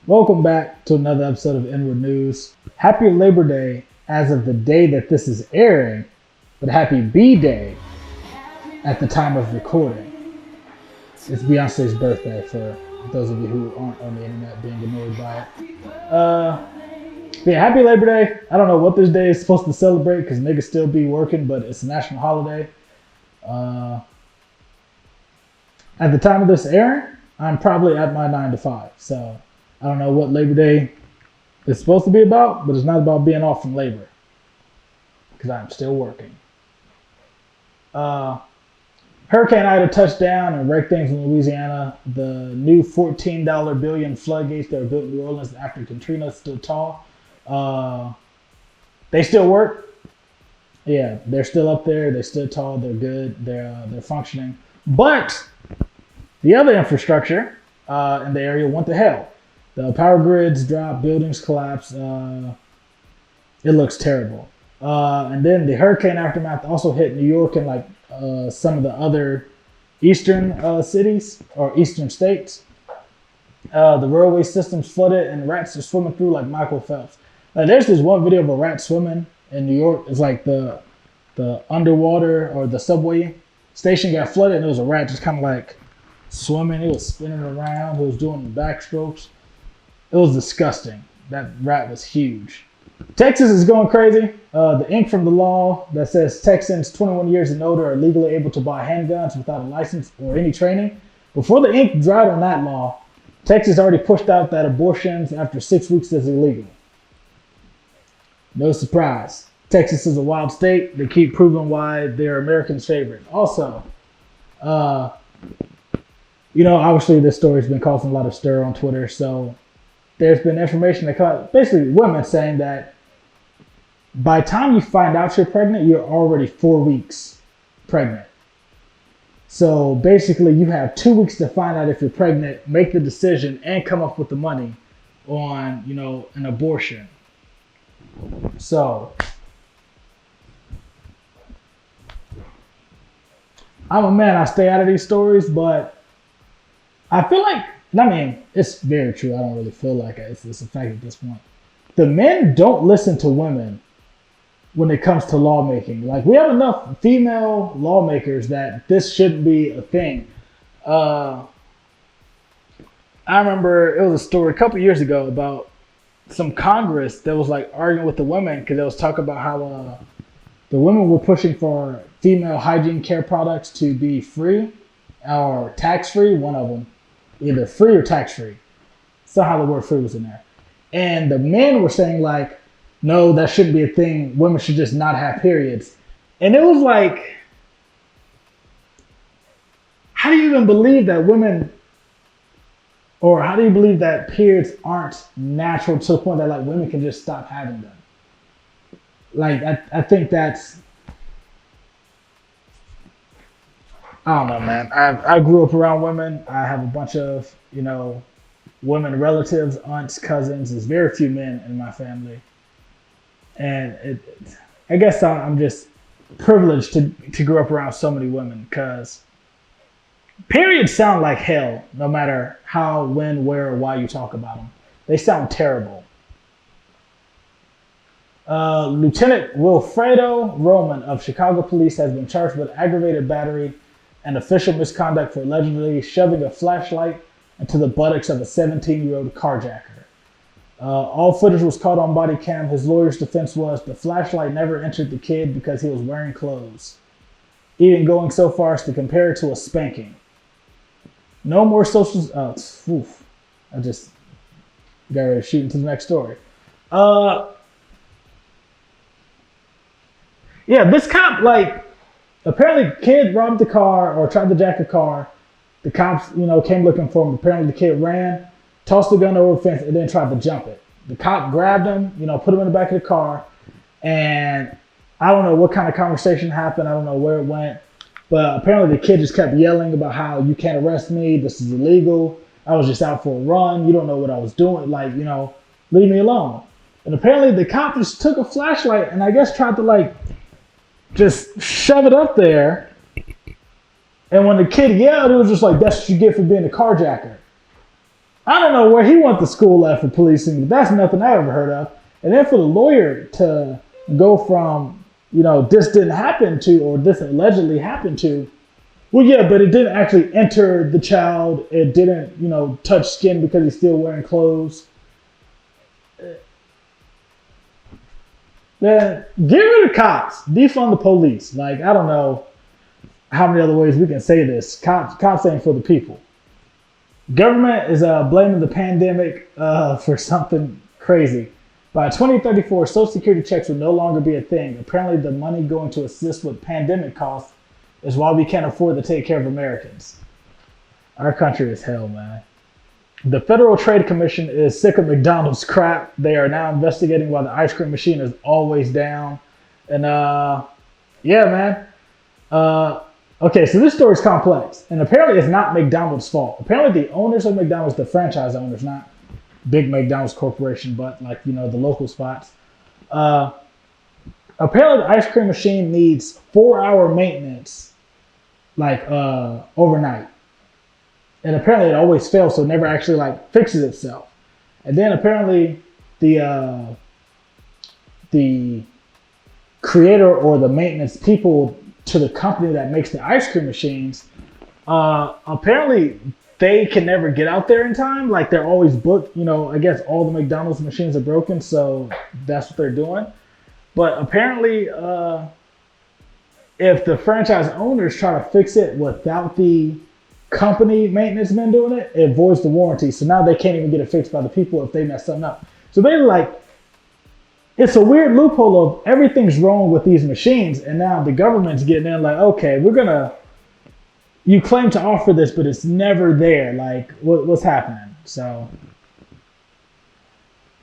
Welcome back to another episode of Inward News. Happy Labor Day as of the day that this is airing, but happy B-Day at the time of recording. It's Beyonce's birthday for those of you who aren't on the internet being annoyed by it. Happy Labor Day. I don't know what this day is supposed to celebrate because niggas still be working, but it's a national holiday. At the time of this airing, I'm probably at my 9 to 5, so I don't know what Labor Day is supposed to be about, but it's not about being off from labor because I'm still working. Hurricane Ida touched down and wrecked things in Louisiana. The new $14 billion floodgates that were built in New Orleans after Katrina stood tall. They still work. Yeah, they're still up there. They stood tall. They're good. They're functioning. But the other infrastructure in the area went to hell. The power grids dropped, buildings collapsed. It looks terrible. And then the hurricane aftermath also hit New York and some of the other eastern cities or eastern states. The railway systems flooded and rats are swimming through like Michael Phelps. There's this one video of a rat swimming in New York. It's like the underwater or the subway station got flooded and there was a rat just kind of like swimming. It was spinning around. It was doing backstrokes. It was disgusting. That rat was huge. Texas is going crazy. The ink from the law that says Texans 21 years and older are legally able to buy handguns without a license or any training. Before the ink dried on that law, Texas already pushed out that abortions after 6 weeks is illegal. No surprise. Texas is a wild state. They keep proving why they're Americans' favorite. Also, obviously this story's been causing a lot of stir on Twitter, so there's been information that caught basically women saying that by the time you find out you're pregnant, you're already 4 weeks pregnant. So basically you have 2 weeks to find out if you're pregnant, make the decision, and come up with the money on, an abortion. So I'm a man, I stay out of these stories, but I feel like, it's very true. I don't really feel like it. It's a fact at this point. The men don't listen to women when it comes to lawmaking. Like, we have enough female lawmakers that this shouldn't be a thing. I remember it was a story a couple years ago about some Congress that was like arguing with the women because they was talking about how the women were pushing for female hygiene care products to be free or tax-free, one of them. Either free or tax-free. Somehow the word free was in there. And the men were saying no, that shouldn't be a thing. Women should just not have periods. And it was like, how do you even believe that women, or how do you believe that periods aren't natural to the point that women can just stop having them? I think that's, I don't know, man. I grew up around women. I have a bunch of, women relatives, aunts, cousins. There's very few men in my family. And I guess I'm just privileged to grow up around so many women because periods sound like hell no matter how, when, where, or why you talk about them. They sound terrible. Lieutenant Wilfredo Roman of Chicago police has been charged with aggravated battery and official misconduct for allegedly shoving a flashlight into the buttocks of a 17-year-old carjacker. All footage was caught on body cam. His lawyer's defense was the flashlight never entered the kid because he was wearing clothes, even going so far as to compare it to a spanking. No more social... I just got ready to shoot into the next story. This cop, apparently the kid robbed the car or tried to jack a car. The cops, came looking for him. Apparently the kid ran, tossed the gun over the fence, and then tried to jump it. The cop grabbed him, put him in the back of the car. And I don't know what kind of conversation happened. I don't know where it went. But apparently the kid just kept yelling about how you can't arrest me. This is illegal. I was just out for a run. You don't know what I was doing. Leave me alone. And apparently the cop just took a flashlight and I guess tried to just shove it up there. And when the kid yelled, it was just like, that's what you get for being a carjacker. I don't know where he went to school at for policing, but that's nothing I ever heard of. And then for the lawyer to go from, this didn't happen to, or this allegedly happened to, well, yeah, but it didn't actually enter the child. It didn't, touch skin because he's still wearing clothes. Then get rid of cops, defund the police. Like, I don't know how many other ways we can say this. Cops ain't for the people. Government is blaming the pandemic for something crazy. By 2034, Social Security checks will no longer be a thing. Apparently, the money going to assist with pandemic costs is why we can't afford to take care of Americans. Our country is hell, man. The Federal Trade Commission is sick of McDonald's crap. They are now investigating why the ice cream machine is always down. And yeah, man. Okay, so this story is complex. And apparently it's not McDonald's fault. Apparently the owners of McDonald's, the franchise owners, not big McDonald's corporation, but like, the local spots. Apparently the ice cream machine needs 4-hour maintenance, like overnight. And apparently it always fails, so it never actually fixes itself. And then apparently the creator or the maintenance people to the company that makes the ice cream machines, apparently they can never get out there in time. Like, they're always booked. I guess all the McDonald's machines are broken, so that's what they're doing. But apparently, if the franchise owners try to fix it without the company maintenance men doing it, it voids the warranty. So now they can't even get it fixed by the people if they mess something up. So they're it's a weird loophole of everything's wrong with these machines, and now the government's getting in okay, you claim to offer this, but it's never there. Like, what's happening? So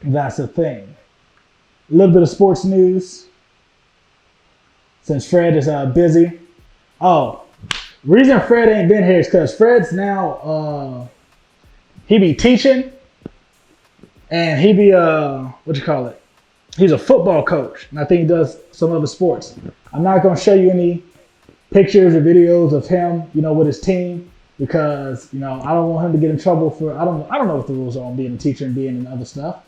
that's a thing. A little bit of sports news, since Fred is busy. Oh, reason Fred ain't been here is because Fred's now he be teaching, and he be he's a football coach, and I think he does some other sports. I'm not going to show you any pictures or videos of him, with his team, because, I don't want him to get in trouble for, I don't know what the rules are on being a teacher and being in other stuff.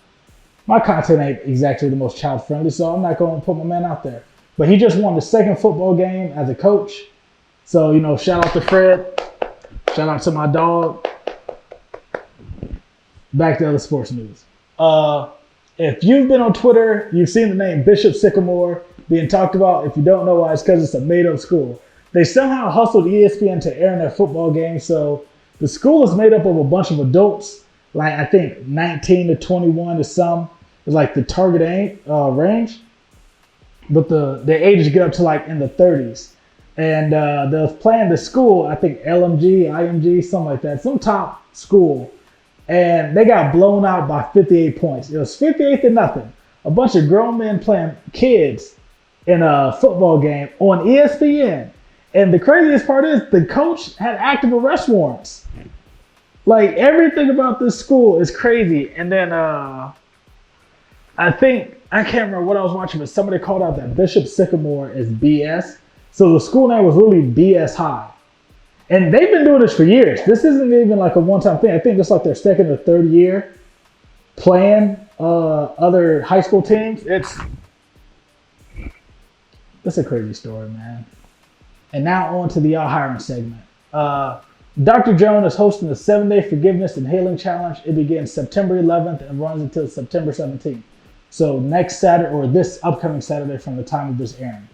My content ain't exactly the most child friendly, so I'm not going to put my man out there. But he just won the second football game as a coach. So, shout out to Fred. Shout out to my dog. Back to other sports news. If you've been on Twitter, you've seen the name Bishop Sycamore being talked about. If you don't know why, it's because it's a made-up school. They somehow hustled ESPN to air in their football game. So the school is made up of a bunch of adults, I think 19 to 21 is some. It's the target range. But the ages get up to in the 30s. And they're playing the school, I think LMG, IMG, something like that, some top school. And they got blown out by 58 points. It was 58-0. A bunch of grown men playing kids in a football game on ESPN. And the craziest part is the coach had active arrest warrants. Everything about this school is crazy. And then I can't remember what I was watching, but somebody called out that Bishop Sycamore is BS. So the school name was really BS High. And they've been doing this for years. This isn't even a one-time thing. I think it's their second or third year playing other high school teams. It's a crazy story, man. And now on to the Y'all Hiring segment. Dr. Jones is hosting the 7-day Forgiveness and Healing Challenge. It begins September 11th and runs until September 17th. So next Saturday, or this upcoming Saturday from the time of this airing.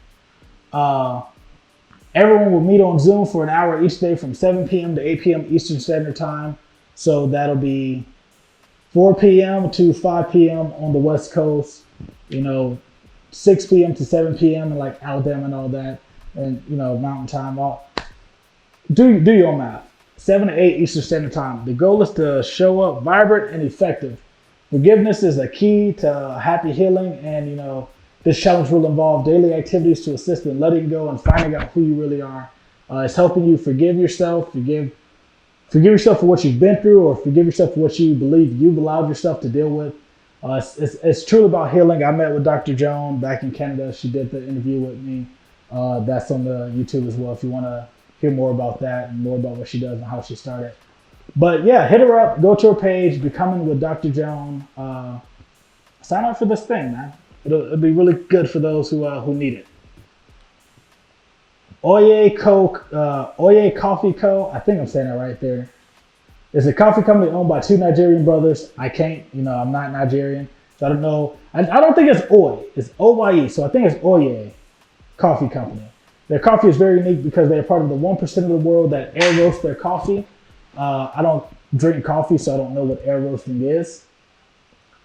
Everyone will meet on Zoom for an hour each day from 7 p.m. to 8 p.m. Eastern Standard Time. So that'll be 4 p.m. to 5 p.m. on the West Coast, 6 p.m. to 7 p.m. in Alabama and all that, and, Mountain Time. Do your math. 7 to 8 Eastern Standard Time. The goal is to show up vibrant and effective. Forgiveness is a key to happy healing, and, this challenge will involve daily activities to assist in letting go and finding out who you really are. It's helping you forgive yourself, forgive yourself for what you've been through, or forgive yourself for what you believe you've allowed yourself to deal with. It's truly about healing. I met with Dr. Joan back in Canada. She did the interview with me. That's on the YouTube as well if you want to hear more about that and more about what she does and how she started. But yeah, hit her up. Go to her page. Becoming with Dr. Joan. Sign up for this thing, man. It'll be really good for those who need it. Oye Coffee Co. I think I'm saying that right there. It's a coffee company owned by two Nigerian brothers. I'm not Nigerian, so I don't know. I don't think it's Oye. It's Oye. So I think it's Oye Coffee Company. Their coffee is very unique because they're part of the 1% of the world that air roast their coffee. I don't drink coffee, so I don't know what air roasting is.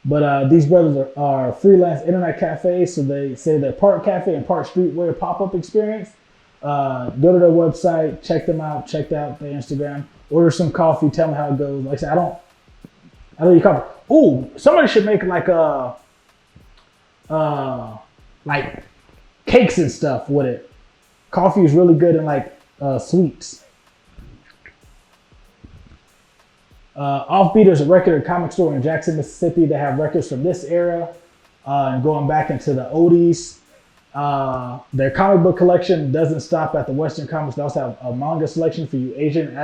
But these brothers are freelance internet cafes, so they say they're part cafe and part streetwear pop-up experience. Go to their website, check them out, check out their Instagram. Order some coffee. Tell me how it goes. Like I said, I don't eat coffee. Ooh, somebody should make like cakes and stuff with it. Coffee is really good in like sweets. Offbeat is a record and comic store in Jackson, Mississippi. They have records from this era and going back into the oldies. Their comic book collection doesn't stop at the Western comics. They also have a manga selection for you Asian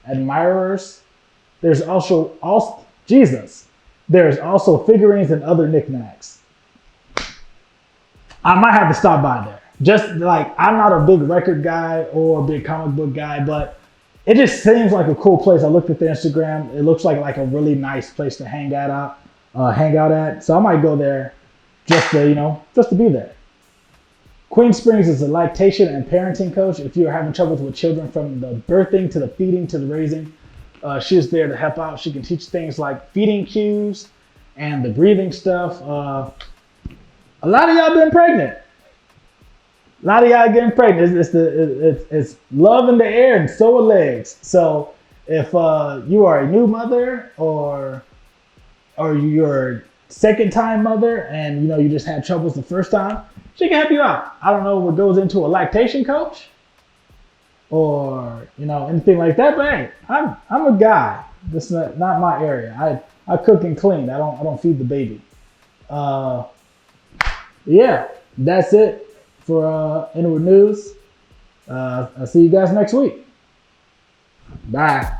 admirers. There's also figurines and other knickknacks. I might have to stop by there. Just like, I'm not a big record guy or a big comic book guy, but it just seems like a cool place. I looked at their Instagram. It looks like a really nice place to hang out at. So I might go there just to be there. Queen Springs is a lactation and parenting coach. If you're having troubles with children from the birthing to the feeding to the raising, she is there to help out. She can teach things like feeding cues and the breathing stuff. A lot of y'all been pregnant. A lot of y'all getting pregnant. It's love in the air and so are legs. So if you are a new mother or you're second time mother and you just had troubles the first time, she can help you out. I don't know what goes into a lactation coach or anything like that, but hey, I'm a guy. This is not my area. I cook and clean. I don't feed the baby. Yeah, that's it for Inward News. I'll see you guys next week. Bye.